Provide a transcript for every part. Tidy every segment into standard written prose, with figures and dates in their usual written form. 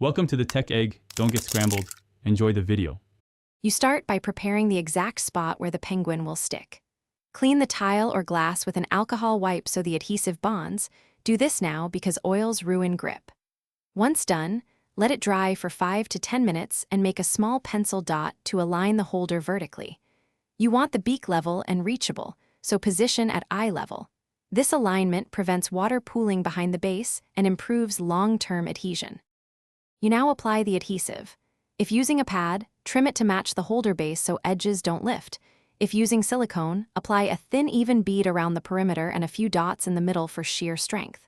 Welcome to the Tech Egg. Don't get scrambled. Enjoy the video. You start by preparing the exact spot where the penguin will stick. Clean the tile or glass with an alcohol wipe so the adhesive bonds. Do this now because oils ruin grip. Once done, let it dry for 5 to 10 minutes and make a small pencil dot to align the holder vertically. You want the beak level and reachable, so position at eye level. This alignment prevents water pooling behind the base and improves long-term adhesion. You now apply the adhesive. If using a pad, trim it to match the holder base so edges don't lift. If using silicone, apply a thin, even bead around the perimeter and a few dots in the middle for sheer strength.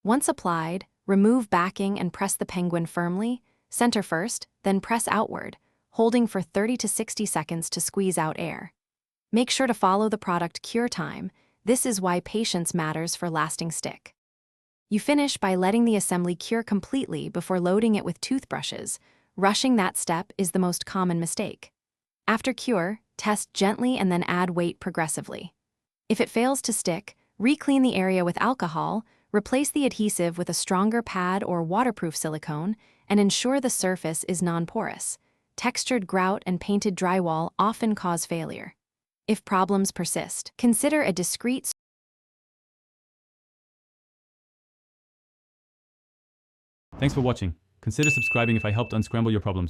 Once applied, remove backing and press the penguin firmly, center first, then press outward, holding for 30 to 60 seconds to squeeze out air. Make sure to follow the product cure time. This is why patience matters for lasting stick. You finish by letting the assembly cure completely before loading it with toothbrushes. Rushing that step is the most common mistake. After cure, test gently and then add weight progressively. If it fails to stick, re-clean the area with alcohol, replace the adhesive with a stronger pad or waterproof silicone, and ensure the surface is non-porous. Textured grout and painted drywall often cause failure. If problems persist, consider a discreet. Thanks for watching. Consider subscribing if I helped unscramble your problems.